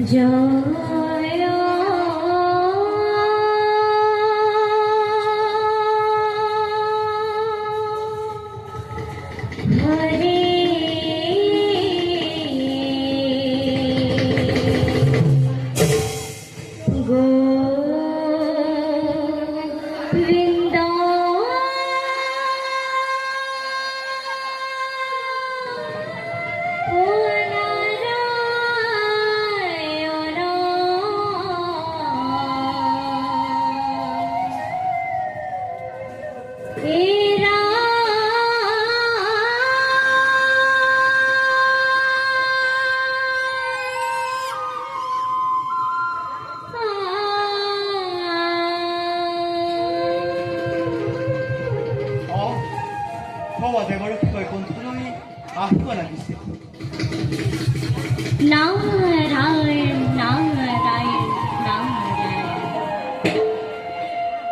জয় হৰে গোবিন্দ নাৰায়ণ নাৰায়ণ নাৰায়ণ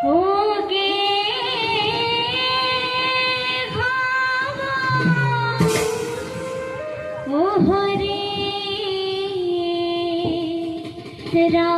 ও গে ও হৰে ৰাম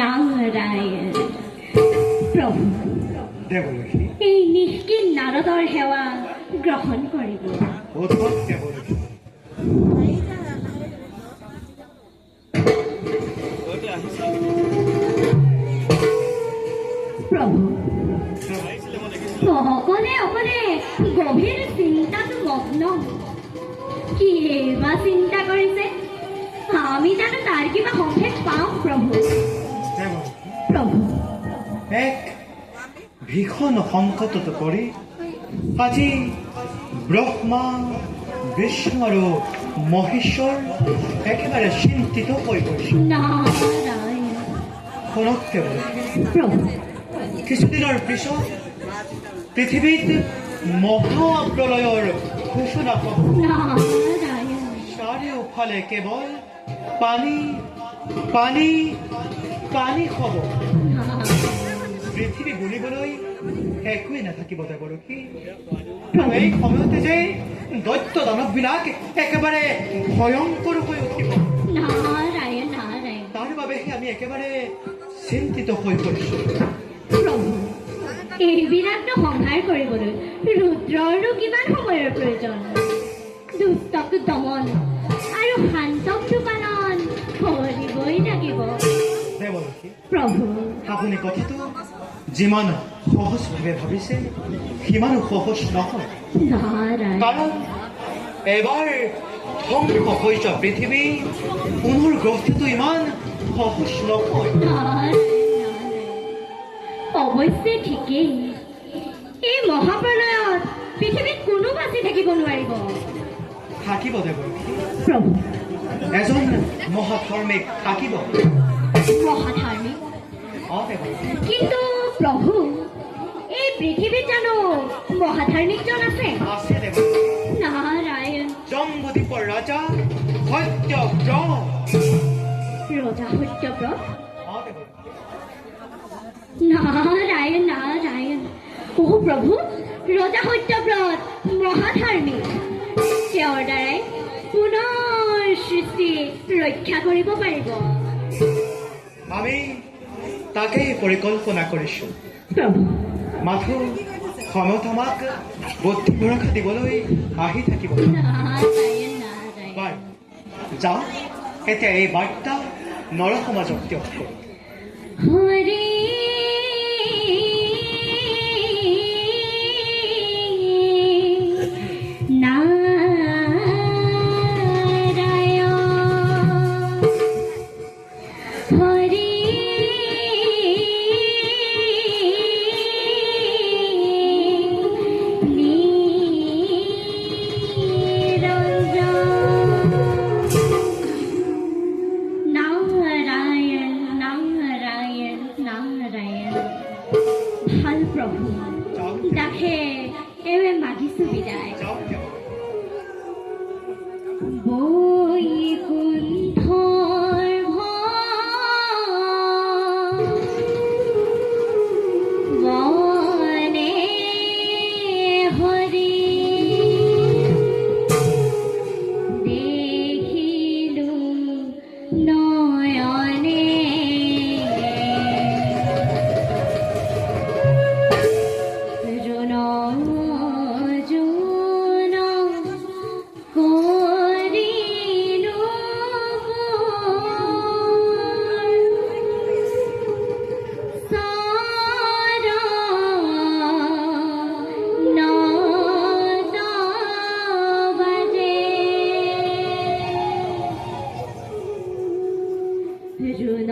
নাৰায়ণ প্ৰভু এই নিষ্কিন নাৰদৰ সেৱা গ্ৰহণ কৰিব প্ৰভু অকলে অকলে গভীৰ চিন্তাত মগ্ন কিবা চিন্তা কৰিছে আমি জানো তাৰ কিবা সংকেত পাওঁ প্ৰভু প্ৰভু এক ভীষণ সংকটত পৰি আজি ব্ৰহ্মা বিষ্ণু আৰু মহেশ্বৰ একেবাৰে চিন্তিত হৈ পৰিছে শুনক প্ৰভু কিছুদিনৰ পিছত পৃথিৱীত মহাপ্ৰলয়ৰ ঘোষণা হ'ব চাৰিওফালে কেৱল পানী পানী পানী হ'ব পৃথিৱী বুলিবলৈ একোৱেই নাথাকিব দেৱৰক্ষী এই সময়তে যে দৈত্য দানৱবিলাক একেবাৰে ভয়ংকৰ হৈ উঠিব তাৰ বাবেহে আমি একেবাৰে চিন্তিত হৈ পৰিছোঁ প্ৰভু এইবিলাকতো সংহাৰ কৰিবলৈ ৰুদ্ৰৰো কিমান সময়ৰ প্ৰয়োজন দুষ্টক দমন আৰু শান্তকটো পালন কৰিবই লাগিব দেৱৰক্ষী প্ৰভু আপুনি কথাটো যিমান সহজভাৱে ভাবিছে সিমানো সহজ নহয়। নাৰায়ণ কাৰণ এবাৰ ধ্বংস হৈ যোৱা পৃথিৱী পুনৰ গঢ়টো ইমান সহজ নহয়। অৱশ্যে ঠিকেই, এই মহাপ্ৰলয়ত পৃথিৱীত কোনো বাচি থাকিব নোৱাৰিব। থাকিব দেৱকী, প্ৰভু এজন মহাধৰ্মিক থাকিব। মহাধাৰ্মিক, দেৱকী, কিন্তু প্ৰভু এই পৃথিৱীত জানো মহাধাৰ্মিকজন আছে? আছে দেৱকী। নাৰায়ণ জম্বুদ্বীপৰ ৰজা সত্যব্ৰত। ৰজা সত্যব্ৰত, দেৱকী, নাৰায়ণ নাৰায়ণ। অ প্ৰভু, ৰজা সত্যব্ৰত মহাধাৰ্মিক, তেওঁৰ দ্বাৰাই পুনৰ সৃষ্টি ৰক্ষা কৰিব পাৰিব। আমি তাকেই পৰিকল্পনা কৰিছোঁ। প্ৰভু মাথো সময়ত আমাক বুদ্ধি ভৰসা দিবলৈ আহি থাকিব। নাৰায়ণ নাৰায়ণ। বাৰু যাওঁ, এতিয়া এই বাৰ্তা নৰসমাজক ত্যাগ কৰোঁ। হৰি ভাল প্ৰভু, তাকে এৱে মাগিছো বিদায়। যাওঁ দেৱকী। বৈকুণ্ঠৰ বনে হৰি দেখিলো নয়নে, জোন জোন কৰিলো চৰণ বাজে, জোন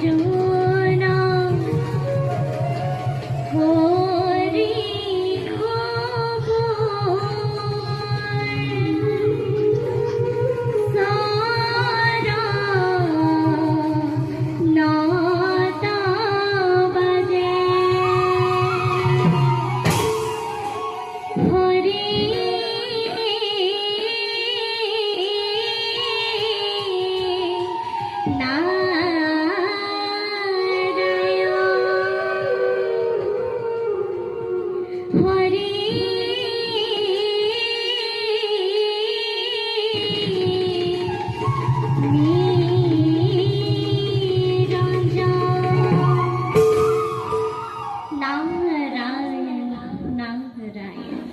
জোন হৰি বাজে, হৰি নাৰায়ণ, হৰি নিৰঞ্জন নাৰায়ণ নাৰায়ণ।